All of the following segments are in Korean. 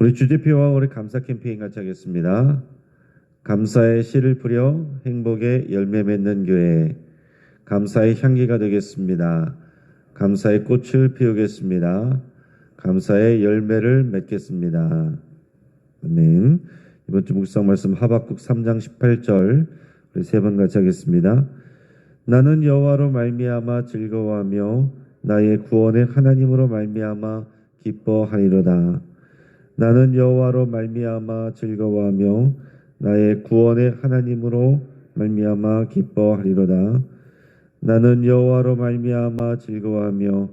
우리 주제표와 우리 감사 캠페인 같이 하겠습니다. 감사의 씨를 뿌려 행복의 열매 맺는 교회, 감사의 향기가 되겠습니다. 감사의 꽃을 피우겠습니다. 감사의 열매를 맺겠습니다. 아멘. 이번 주 묵상 말씀 하박국 3장 18절 우리 세 번 같이 하겠습니다. 나는 여호와로 말미암아 즐거워하며 나의 구원의 하나님으로 말미암아 기뻐하리로다. 나는 여호와로 말미암아 즐거워하며 나의 구원의 하나님으로 말미암아 기뻐하리로다. 나는 여호와로 말미암아 즐거워하며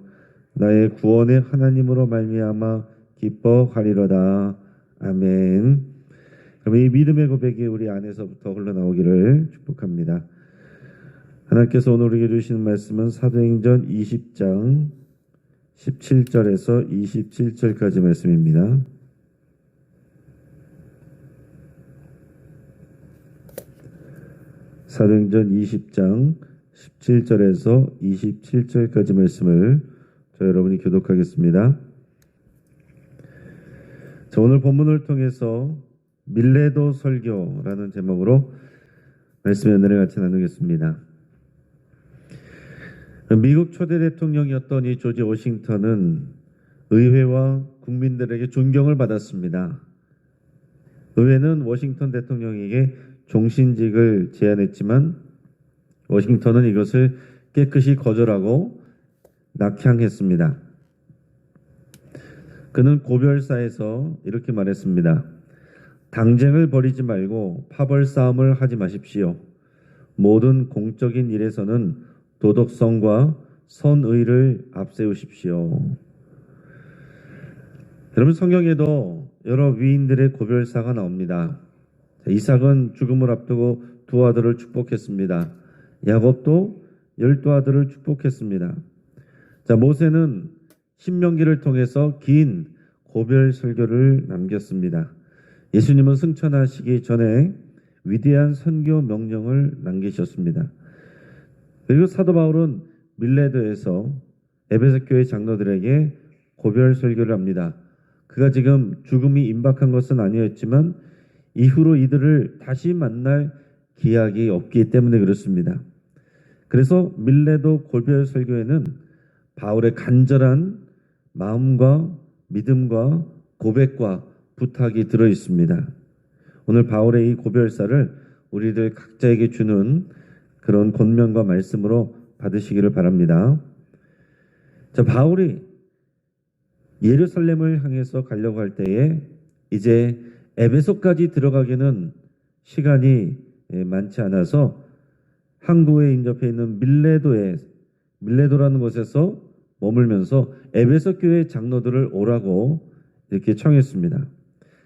나의 구원의 하나님으로 말미암아 기뻐하리로다. 아멘. 그럼 이 믿음의 고백이 우리 안에서부터 흘러나오기를 축복합니다. 하나님께서 오늘 우리에게 주시는 말씀은 사도행전 20장 17절에서 27절까지 말씀입니다. 사도행전 20장 17절에서 27절까지 말씀을 여러분이 교독하겠습니다. 자, 오늘 본문을 통해서 밀레도 설교라는 제목으로 말씀의 은혜를 같이 나누겠습니다. 미국 초대 대통령이었던 이 조지 워싱턴은 의회와 국민들에게 존경을 받았습니다. 의회는 워싱턴 대통령에게 종신직을 제안했지만 워싱턴은 이것을 깨끗이 거절하고 낙향했습니다. 그는 고별사에서 이렇게 말했습니다. 당쟁을 벌이지 말고 파벌 싸움을 하지 마십시오. 모든 공적인 일에서는 도덕성과 선의를 앞세우십시오. 여러분, 성경에도 여러 위인들의 고별사가 나옵니다. 이삭은 죽음을 앞두고 두 아들을 축복했습니다. 야곱도 12아들을 축복했습니다. 자, 모세는 신명기를 통해서 긴 고별 설교를 남겼습니다. 예수님은 승천하시기 전에 위대한 선교 명령을 남기셨습니다. 그리고 사도 바울은 밀레도에서 에베소 교회 장로들에게 고별 설교를 합니다. 그가 지금 죽음이 임박한 것은 아니었지만 이후로 이들을 다시 만날 기약이 없기 때문에 그렇습니다. 그래서 밀레도 고별 설교에는 바울의 간절한 마음과 믿음과 고백과 부탁이 들어 있습니다. 오늘 바울의 이 고별사를 우리들 각자에게 주는 그런 권면과 말씀으로 받으시기를 바랍니다. 자, 바울이 예루살렘을 향해서 가려고 할 때에 이제 에베소까지 들어가기는 시간이 많지 않아서 항구에 인접해 있는 밀레도라는 곳에서 머물면서 에베소 교회 장로들을 오라고 이렇게 청했습니다.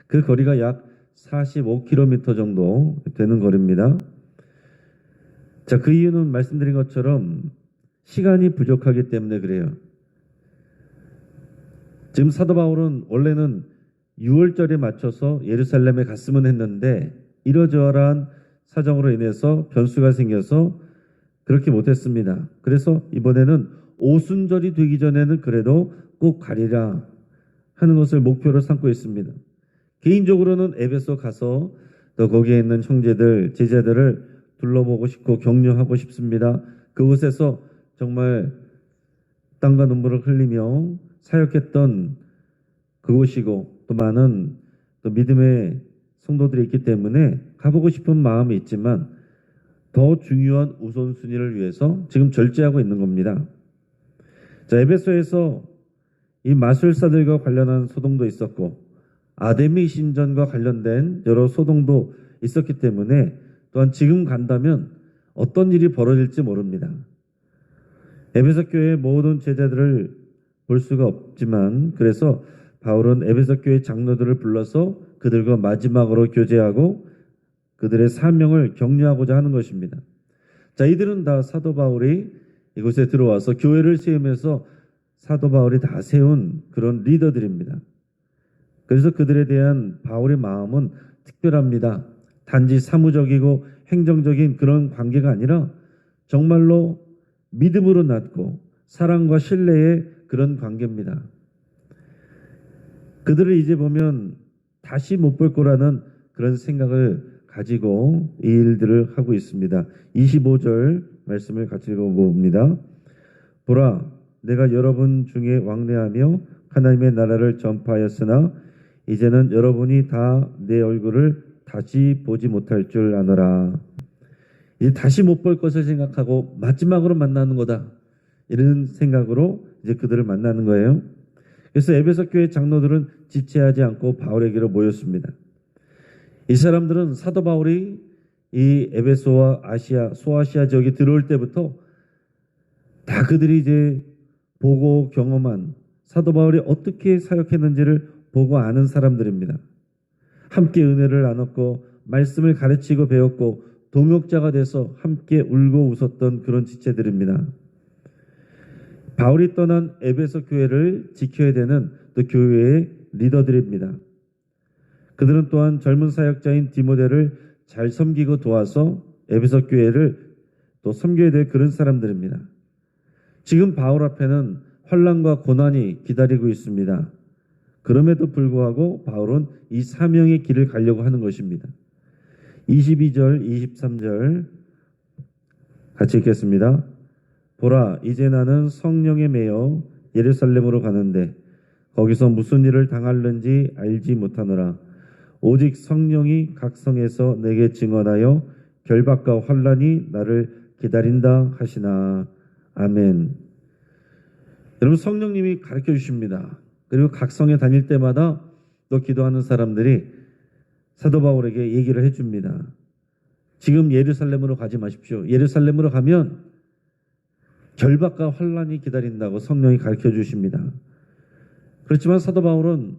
그 거리가 약 45km 정도 되는 거리입니다. 자, 그 이유는 말씀드린 것처럼 시간이 부족하기 때문에 그래요. 지금 사도 바울은 원래는 6월절에 맞춰서 예루살렘에 갔으면 했는데 이러저러한 사정으로 인해서 변수가 생겨서 그렇게 못했습니다. 그래서 이번에는 오순절이 되기 전에는 그래도 꼭 가리라 하는 것을 목표로 삼고 있습니다. 개인적으로는 에베소 가서 또 거기에 있는 형제들, 제자들을 둘러보고 싶고 격려하고 싶습니다. 그곳에서 정말 땀과 눈물을 흘리며 사역했던 그곳이고 또 많은 또 믿음의 성도들이 있기 때문에 가보고 싶은 마음이 있지만 더 중요한 우선순위를 위해서 지금 절제하고 있는 겁니다. 자, 에베소에서 이 마술사들과 관련한 소동도 있었고 아데미 신전과 관련된 여러 소동도 있었기 때문에 또한 지금 간다면 어떤 일이 벌어질지 모릅니다. 에베소 교회의 모든 제자들을 볼 수가 없지만 그래서 바울은 에베소 교회 장로들을 불러서 그들과 마지막으로 교제하고 그들의 사명을 격려하고자 하는 것입니다. 자, 이들은 다 사도 바울이 이곳에 들어와서 교회를 세우면서 사도 바울이 다 세운 그런 리더들입니다. 그래서 그들에 대한 바울의 마음은 특별합니다. 단지 사무적이고 행정적인 그런 관계가 아니라 정말로 믿음으로 낳고 사랑과 신뢰의 그런 관계입니다. 그들을 이제 보면 다시 못 볼 거라는 그런 생각을 가지고 이 일들을 하고 있습니다. 25절 말씀을 같이 읽어봅니다. 보라, 내가 여러분 중에 왕래하며 하나님의 나라를 전파하였으나 이제는 여러분이 다 내 얼굴을 다시 보지 못할 줄 아노라. 이제 다시 못 볼 것을 생각하고 마지막으로 만나는 거다, 이런 생각으로 이제 그들을 만나는 거예요. 그래서 에베소 교회 장로들은 지체하지 않고 바울에게로 모였습니다. 이 사람들은 사도 바울이 이 에베소와 아시아, 소아시아 지역에 들어올 때부터 다 그들이 이제 보고 경험한, 사도 바울이 어떻게 사역했는지를 보고 아는 사람들입니다. 함께 은혜를 나눴고 말씀을 가르치고 배웠고 동역자가 돼서 함께 울고 웃었던 그런 지체들입니다. 바울이 떠난 에베소 교회를 지켜야 되는 또 교회의 리더들입니다. 그들은 또한 젊은 사역자인 디모데를 잘 섬기고 도와서 에베소 교회를 또 섬겨야 될 그런 사람들입니다. 지금 바울 앞에는 환난과 고난이 기다리고 있습니다. 그럼에도 불구하고 바울은 이 사명의 길을 가려고 하는 것입니다. 22절, 23절 같이 읽겠습니다. 보라, 이제 나는 성령에 매여 예루살렘으로 가는데 거기서 무슨 일을 당할는지 알지 못하노라. 오직 성령이 각 성에서 내게 증언하여 결박과 환난이 나를 기다린다 하시나. 아멘. 여러분, 성령님이 가르쳐 주십니다. 그리고 각 성에 다닐 때마다 또 기도하는 사람들이 사도 바울에게 얘기를 해줍니다. 지금 예루살렘으로 가지 마십시오. 예루살렘으로 가면 결박과 환난이 기다린다고 성령이 가르쳐 주십니다. 그렇지만 사도 바울은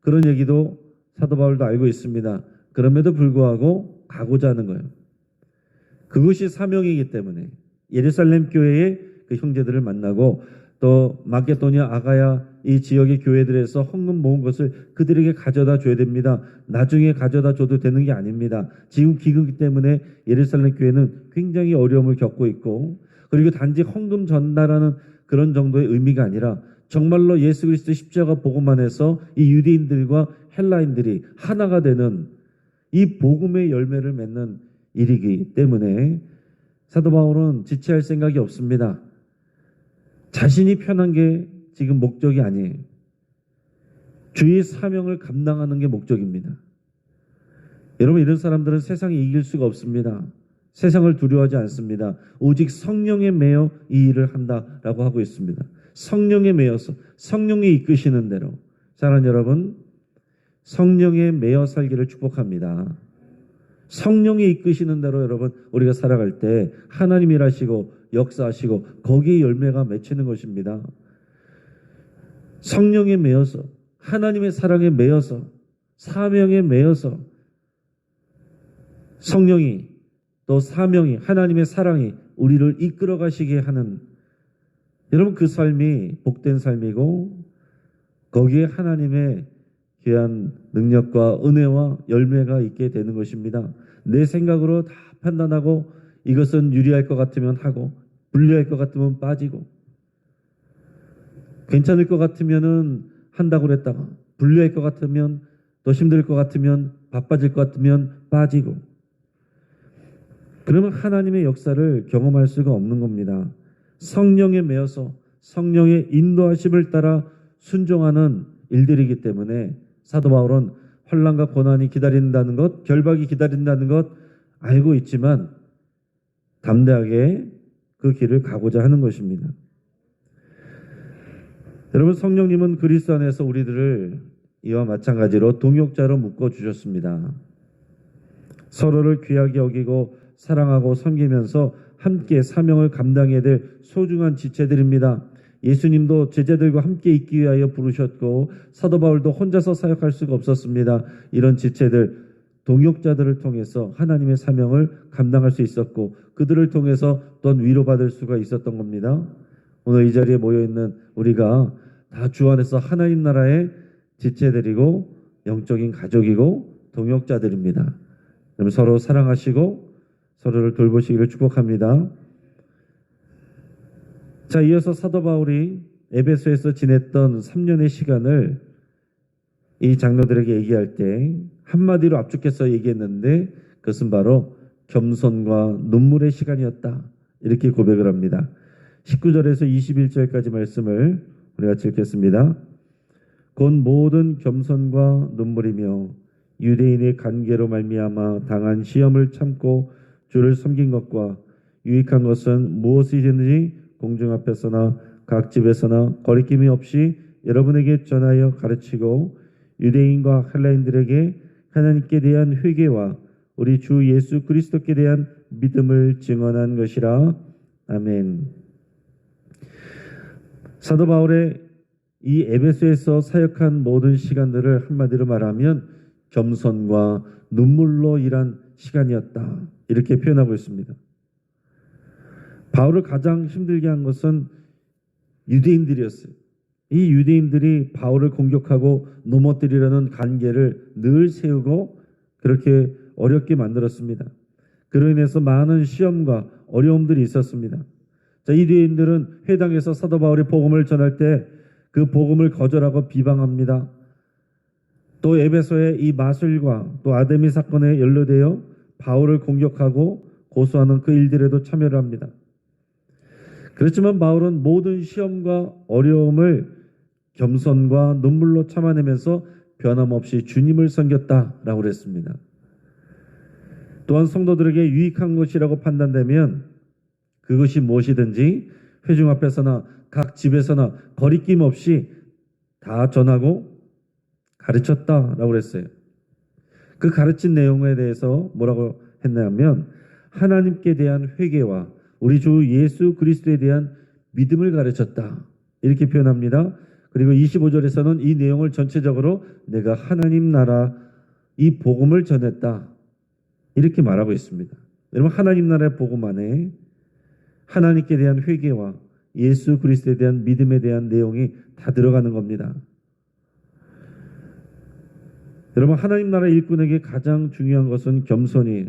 그런 얘기도 사도 바울도 알고 있습니다. 그럼에도 불구하고 가고자 하는 거예요. 그것이 사명이기 때문에 예루살렘 교회의 그 형제들을 만나고 또 마게도니아, 아가야 이 지역의 교회들에서 헌금 모은 것을 그들에게 가져다 줘야 됩니다. 나중에 가져다 줘도 되는 게 아닙니다. 지금 기근기 때문에 예루살렘 교회는 굉장히 어려움을 겪고 있고, 그리고 단지 헌금 전달하는 그런 정도의 의미가 아니라 정말로 예수 그리스도 십자가 복음만 해서 이 유대인들과 헬라인들이 하나가 되는 이 복음의 열매를 맺는 일이기 때문에 사도 바울은 지체할 생각이 없습니다. 자신이 편한 게 지금 목적이 아니에요. 주의 사명을 감당하는 게 목적입니다. 여러분, 이런 사람들은 세상에 이길 수가 없습니다. 세상을 두려워하지 않습니다. 오직 성령에 매여 이 일을 한다라고 하고 있습니다. 성령에 매여서 성령이 이끄시는 대로. 사랑하는 여러분, 성령에 매여 살기를 축복합니다. 성령이 이끄시는 대로 여러분, 우리가 살아갈 때 하나님 일하시고 역사하시고 거기에 열매가 맺히는 것입니다. 성령에 매여서, 하나님의 사랑에 매여서, 사명에 매여서 성령이 또 사명이, 하나님의 사랑이 우리를 이끌어 가시게 하는, 여러분, 그 삶이 복된 삶이고 거기에 하나님의 귀한 능력과 은혜와 열매가 있게 되는 것입니다. 내 생각으로 다 판단하고 이것은 유리할 것 같으면 하고 불리할 것 같으면 빠지고, 괜찮을 것 같으면은 한다고 그랬다가 불리할 것 같으면, 더 힘들 것 같으면, 바빠질 것 같으면 빠지고, 그러면 하나님의 역사를 경험할 수가 없는 겁니다. 성령에 매여서 성령의 인도하심을 따라 순종하는 일들이기 때문에 사도 바울은 환난과 고난이 기다린다는 것, 결박이 기다린다는 것 알고 있지만 담대하게 그 길을 가고자 하는 것입니다. 여러분, 성령님은 그리스도 안에서 우리들을 이와 마찬가지로 동역자로 묶어주셨습니다. 서로를 귀하게 여기고 사랑하고 섬기면서 함께 사명을 감당해야 될 소중한 지체들입니다. 예수님도 제자들과 함께 있기 위하여 부르셨고 사도 바울도 혼자서 사역할 수가 없었습니다. 이런 지체들, 동역자들을 통해서 하나님의 사명을 감당할 수 있었고 그들을 통해서 또한 위로받을 수가 있었던 겁니다. 오늘 이 자리에 모여있는 우리가 다 주 안에서 하나님 나라의 지체들이고 영적인 가족이고 동역자들입니다. 그럼 서로 사랑하시고 서로를 돌보시기를 축복합니다. 자, 이어서 사도 바울이 에베소에서 지냈던 3년의 시간을 이 장로들에게 얘기할 때 한마디로 압축해서 얘기했는데 그것은 바로 겸손과 눈물의 시간이었다. 이렇게 고백을 합니다. 19절에서 21절까지 말씀을 우리가 읽겠습니다. 곧 모든 겸손과 눈물이며 유대인의 관계로 말미암아 당한 시험을 참고 주를 섬긴 것과 유익한 것은 무엇이든지 공중 앞에서나 각 집에서나 거리낌이 없이 여러분에게 전하여 가르치고 유대인과 헬라인들에게 하나님께 대한 회개와 우리 주 예수 그리스도께 대한 믿음을 증언한 것이라. 아멘. 사도 바울의 이 에베소에서 사역한 모든 시간들을 한마디로 말하면 겸손과 눈물로 일한 시간이었다. 이렇게 표현하고 있습니다. 바울을 가장 힘들게 한 것은 유대인들이었어요. 이 유대인들이 바울을 공격하고 넘어뜨리려는 관계를 늘 세우고 그렇게 어렵게 만들었습니다. 그로 인해서 많은 시험과 어려움들이 있었습니다. 자, 이 유대인들은 회당에서 사도 바울이 복음을 전할 때 그 복음을 거절하고 비방합니다. 또 에베소의 이 마술과 또 아데미 사건에 연루되어 바울을 공격하고 고소하는 그 일들에도 참여를 합니다. 그렇지만 바울은 모든 시험과 어려움을 겸손과 눈물로 참아내면서 변함없이 주님을 섬겼다라고 그랬습니다. 또한 성도들에게 유익한 것이라고 판단되면 그것이 무엇이든지 회중 앞에서나 각 집에서나 거리낌 없이 다 전하고 가르쳤다라고 그랬어요. 그 가르친 내용에 대해서 뭐라고 했냐면 하나님께 대한 회개와 우리 주 예수 그리스도에 대한 믿음을 가르쳤다. 이렇게 표현합니다. 그리고 25절에서는 이 내용을 전체적으로 내가 하나님 나라 이 복음을 전했다. 이렇게 말하고 있습니다. 여러분 하나님 나라의 복음 안에 하나님께 대한 회개와 예수 그리스도에 대한 믿음에 대한 내용이 다 들어가는 겁니다. 여러분 하나님 나라 일꾼에게 가장 중요한 것은 겸손이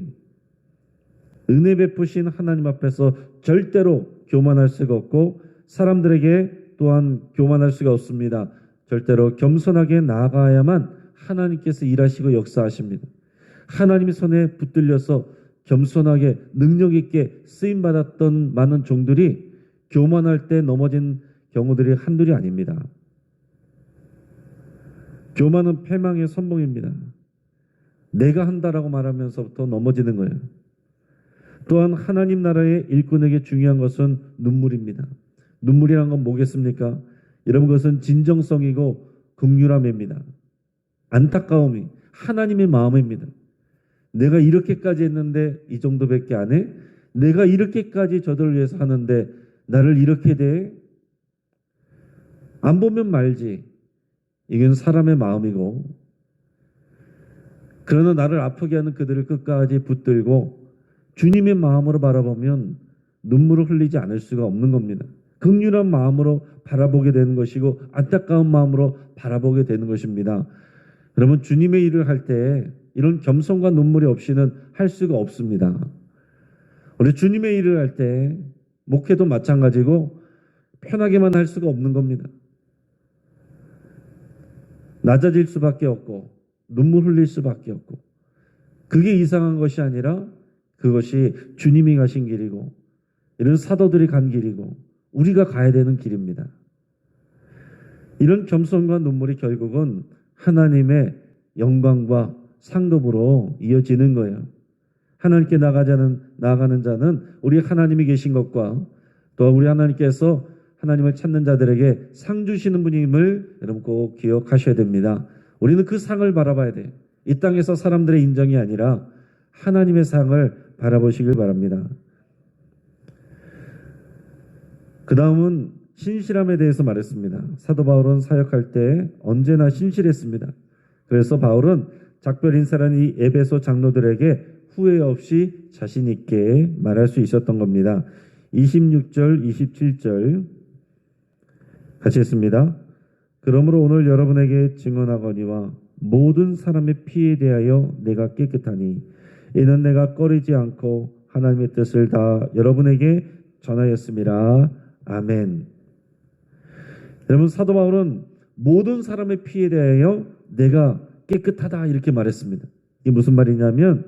은혜 베푸신 하나님 앞에서 절대로 교만할 수가 없고 사람들에게 또한 교만할 수가 없습니다. 절대로 겸손하게 나아가야만 하나님께서 일하시고 역사하십니다. 하나님의 손에 붙들려서 겸손하게 능력 있게 쓰임받았던 많은 종들이 교만할 때 넘어진 경우들이 한둘이 아닙니다. 교만은 패망의 선봉입니다. 내가 한다라고 말하면서부터 넘어지는 거예요. 또한 하나님 나라의 일꾼에게 중요한 것은 눈물입니다. 눈물이란 건 뭐겠습니까? 여러분 그것은 진정성이고 긍휼함입니다. 안타까움이 하나님의 마음입니다. 내가 이렇게까지 했는데 이 정도밖에 안 해? 내가 이렇게까지 저들을 위해서 하는데 나를 이렇게 대? 안 보면 말지. 이건 사람의 마음이고 그러나 나를 아프게 하는 그들을 끝까지 붙들고 주님의 마음으로 바라보면 눈물을 흘리지 않을 수가 없는 겁니다. 긍휼한 마음으로 바라보게 되는 것이고 안타까운 마음으로 바라보게 되는 것입니다. 여러분 주님의 일을 할 때 이런 겸손과 눈물이 없이는 할 수가 없습니다. 우리 주님의 일을 할 때 목회도 마찬가지고 편하게만 할 수가 없는 겁니다. 낮아질 수밖에 없고 눈물 흘릴 수밖에 없고 그게 이상한 것이 아니라 그것이 주님이 가신 길이고 이런 사도들이 간 길이고 우리가 가야 되는 길입니다. 이런 겸손과 눈물이 결국은 하나님의 영광과 상급으로 이어지는 거예요. 하나님께 나아가는 자는 우리 하나님이 계신 것과 또 우리 하나님께서 하나님을 찾는 자들에게 상 주시는 분임을 여러분 꼭 기억하셔야 됩니다. 우리는 그 상을 바라봐야 돼요. 이 땅에서 사람들의 인정이 아니라 하나님의 상을 바라보시길 바랍니다. 그 다음은 신실함에 대해서 말했습니다. 사도 바울은 사역할 때 언제나 신실했습니다. 그래서 바울은 작별 인사라는 이 에베소 장로들에게 후회 없이 자신 있게 말할 수 있었던 겁니다. 26절, 27절 같이 했습니다. 그러므로 오늘 여러분에게 증언하거니와 모든 사람의 피에 대하여 내가 깨끗하니 이는 내가 꺼리지 않고 하나님의 뜻을 다 여러분에게 전하였습니다. 아멘. 여러분 사도 바울은 모든 사람의 피에 대하여 내가 깨끗하다 이렇게 말했습니다. 이게 무슨 말이냐면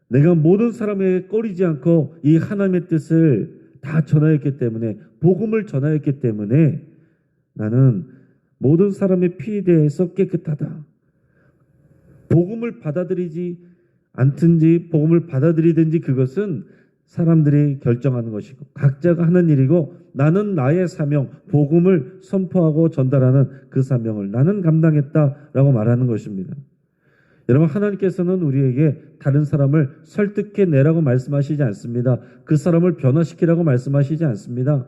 내가 모든 사람에게 꺼리지 않고 이 하나님의 뜻을 다 전하였기 때문에 복음을 전하였기 때문에 나는 모든 사람의 피에 대해서 깨끗하다. 복음을 받아들이지 않든지 복음을 받아들이든지 그것은 사람들이 결정하는 것이고 각자가 하는 일이고 나는 나의 사명, 복음을 선포하고 전달하는 그 사명을 나는 감당했다라고 말하는 것입니다. 여러분 하나님께서는 우리에게 다른 사람을 설득해내라고 말씀하시지 않습니다. 그 사람을 변화시키라고 말씀하시지 않습니다.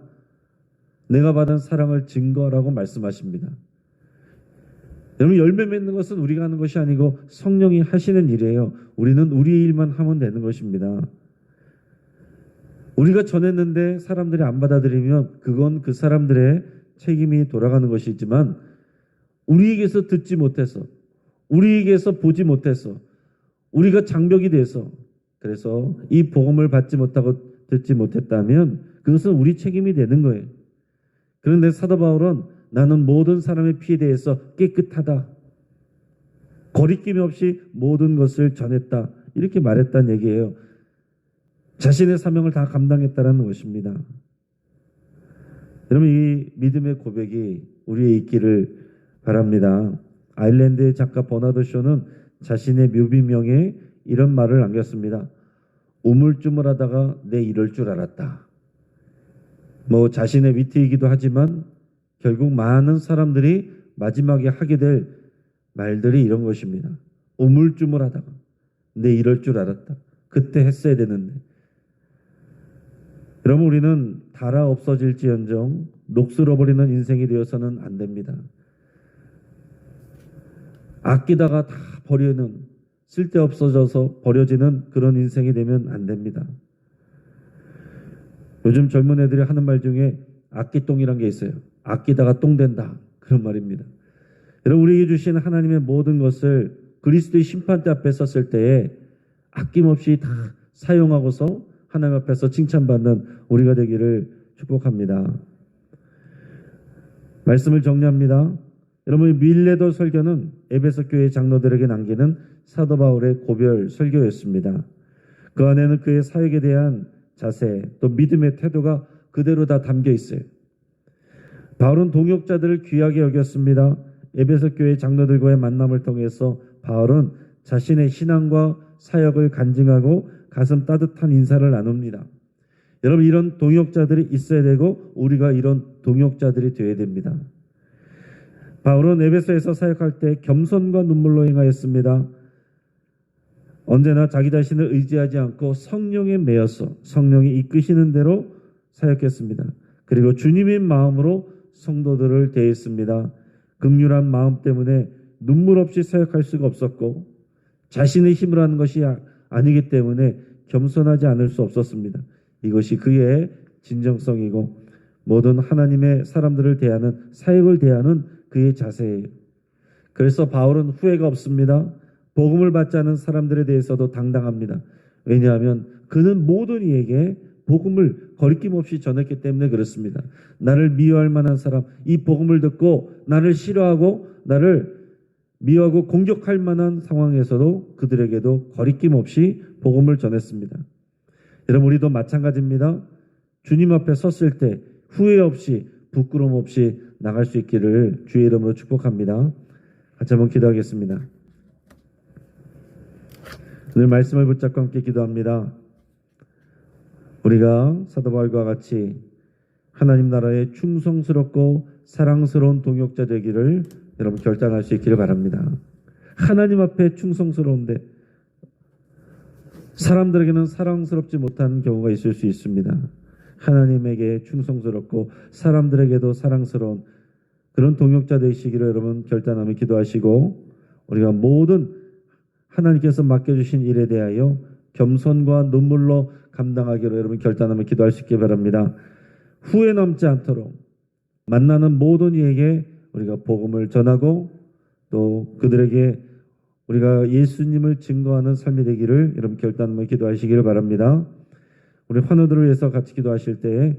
내가 받은 사랑을 증거하라고 말씀하십니다. 여러분 열매 맺는 것은 우리가 하는 것이 아니고 성령이 하시는 일이에요. 우리는 우리의 일만 하면 되는 것입니다. 우리가 전했는데 사람들이 안 받아들이면 그건 그 사람들의 책임이 돌아가는 것이지만 우리에게서 듣지 못해서 우리에게서 보지 못해서 우리가 장벽이 돼서 그래서 이 복음을 받지 못하고 듣지 못했다면 그것은 우리 책임이 되는 거예요. 그런데 사도 바울은 나는 모든 사람의 피에 대해서 깨끗하다. 거리낌 없이 모든 것을 전했다. 이렇게 말했다는 얘기예요. 자신의 사명을 다 감당했다는 것입니다. 여러분 이 믿음의 고백이 우리의 있기를 바랍니다. 아일랜드의 작가 버나드 쇼는 자신의 묘비명에 이런 말을 남겼습니다. 우물쭈물하다가 내 이럴 줄 알았다. 자신의 위트이기도 하지만 결국 많은 사람들이 마지막에 하게 될 말들이 이런 것입니다. 우물쭈물하다가 내 이럴 줄 알았다. 그때 했어야 되는데. 여러분 우리는 달아 없어질지언정 녹슬어버리는 인생이 되어서는 안 됩니다. 아끼다가 다 버리는 쓸데없어져서 버려지는 그런 인생이 되면 안 됩니다. 요즘 젊은 애들이 하는 말 중에 아끼똥이란 게 있어요. 아끼다가 똥 된다. 그런 말입니다. 여러분 우리에게 주신 하나님의 모든 것을 그리스도의 심판대 앞에 섰을 때에 아낌없이 다 사용하고서 하나님 앞에서 칭찬받는 우리가 되기를 축복합니다. 말씀을 정리합니다. 여러분 밀레도 설교는 에베소 교회 장로들에게 남기는 사도 바울의 고별 설교였습니다. 그 안에는 그의 사역에 대한 자세 또 믿음의 태도가 그대로 다 담겨 있어요. 바울은 동역자들을 귀하게 여겼습니다. 에베소 교회 장로들과의 만남을 통해서 바울은 자신의 신앙과 사역을 간증하고 가슴 따뜻한 인사를 나눕니다. 여러분 이런 동역자들이 있어야 되고 우리가 이런 동역자들이 되어야 됩니다. 바울은 에베소에서 사역할 때 겸손과 눈물로 행하였습니다. 언제나 자기 자신을 의지하지 않고 성령에 매여서 성령이 이끄시는 대로 사역했습니다. 그리고 주님의 마음으로 성도들을 대했습니다. 긍휼한 마음 때문에 눈물 없이 사역할 수가 없었고 자신의 힘으로 하는 것이 아니기 때문에 겸손하지 않을 수 없었습니다. 이것이 그의 진정성이고 모든 하나님의 사람들을 대하는 사역을 대하는 그의 자세예요. 그래서 바울은 후회가 없습니다. 복음을 받지 않은 사람들에 대해서도 당당합니다. 왜냐하면 그는 모든 이에게 복음을 거리낌 없이 전했기 때문에 그렇습니다. 나를 미워할 만한 사람, 이 복음을 듣고 나를 싫어하고 나를 미워하고 공격할 만한 상황에서도 그들에게도 거리낌 없이 복음을 전했습니다. 여러분 우리도 마찬가지입니다. 주님 앞에 섰을 때 후회 없이 부끄러움 없이 나갈 수 있기를 주의 이름으로 축복합니다. 같이 한번 기도하겠습니다. 오늘 말씀을 붙잡고 함께 기도합니다. 우리가 사도 바울과 같이 하나님 나라의 충성스럽고 사랑스러운 동역자 되기를 여러분 결단할 수 있기를 바랍니다. 하나님 앞에 충성스러운데 사람들에게는 사랑스럽지 못한 경우가 있을 수 있습니다. 하나님에게 충성스럽고 사람들에게도 사랑스러운 그런 동역자 되시기를 여러분 결단하며 기도하시고 우리가 모든 하나님께서 맡겨주신 일에 대하여 겸손과 눈물로 감당하기로 여러분 결단하며 기도할 수 있기 바랍니다. 후회 남지 않도록 만나는 모든 이에게 우리가 복음을 전하고 또 그들에게 우리가 예수님을 증거하는 삶이 되기를 여러분 결단하며 기도하시기를 바랍니다. 우리 환우들을 위해서 같이 기도하실 때에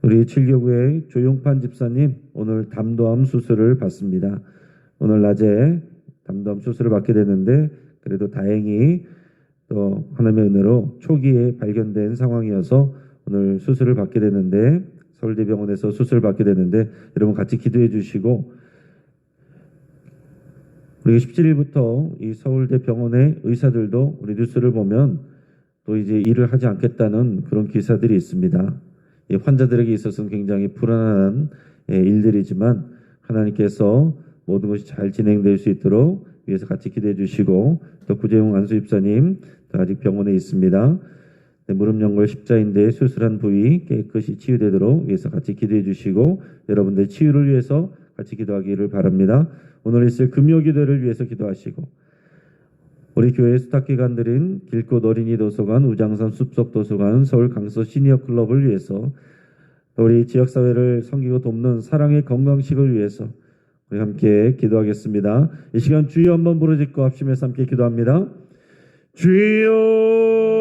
우리 7교구의 조용판 집사님 오늘 담도암 수술을 받습니다. 오늘 낮에 담담 수술을 받게 됐는데 그래도 다행히 또 하나님의 은혜로 초기에 발견된 상황이어서 오늘 수술을 받게 됐는데 서울대병원에서 수술을 받게 됐는데 여러분 같이 기도해 주시고 우리가 17일부터 이 서울대병원의 의사들도 우리 뉴스를 보면 또 이제 일을 하지 않겠다는 그런 기사들이 있습니다. 이 환자들에게 있어서는 굉장히 불안한 일들이지만 하나님께서 모든 것이 잘 진행될 수 있도록 위해서 같이 기도해 주시고 또 구재용 안수입사님 아직 병원에 있습니다. 무릎 연골 십자인대 수술한 부위 깨끗이 치유되도록 위해서 같이 기도해 주시고 여러분들 치유를 위해서 같이 기도하기를 바랍니다. 오늘 있을 금요기도를 위해서 기도하시고 우리 교회 수탁기관들인 길꽃 어린이 도서관, 우장산 숲속 도서관, 서울 강서 시니어 클럽을 위해서 우리 지역사회를 섬기고 돕는 사랑의 건강식을 위해서 우리 함께 기도하겠습니다. 이 시간 주여 한번 부르짖고 합심해서 함께 기도합니다. 주여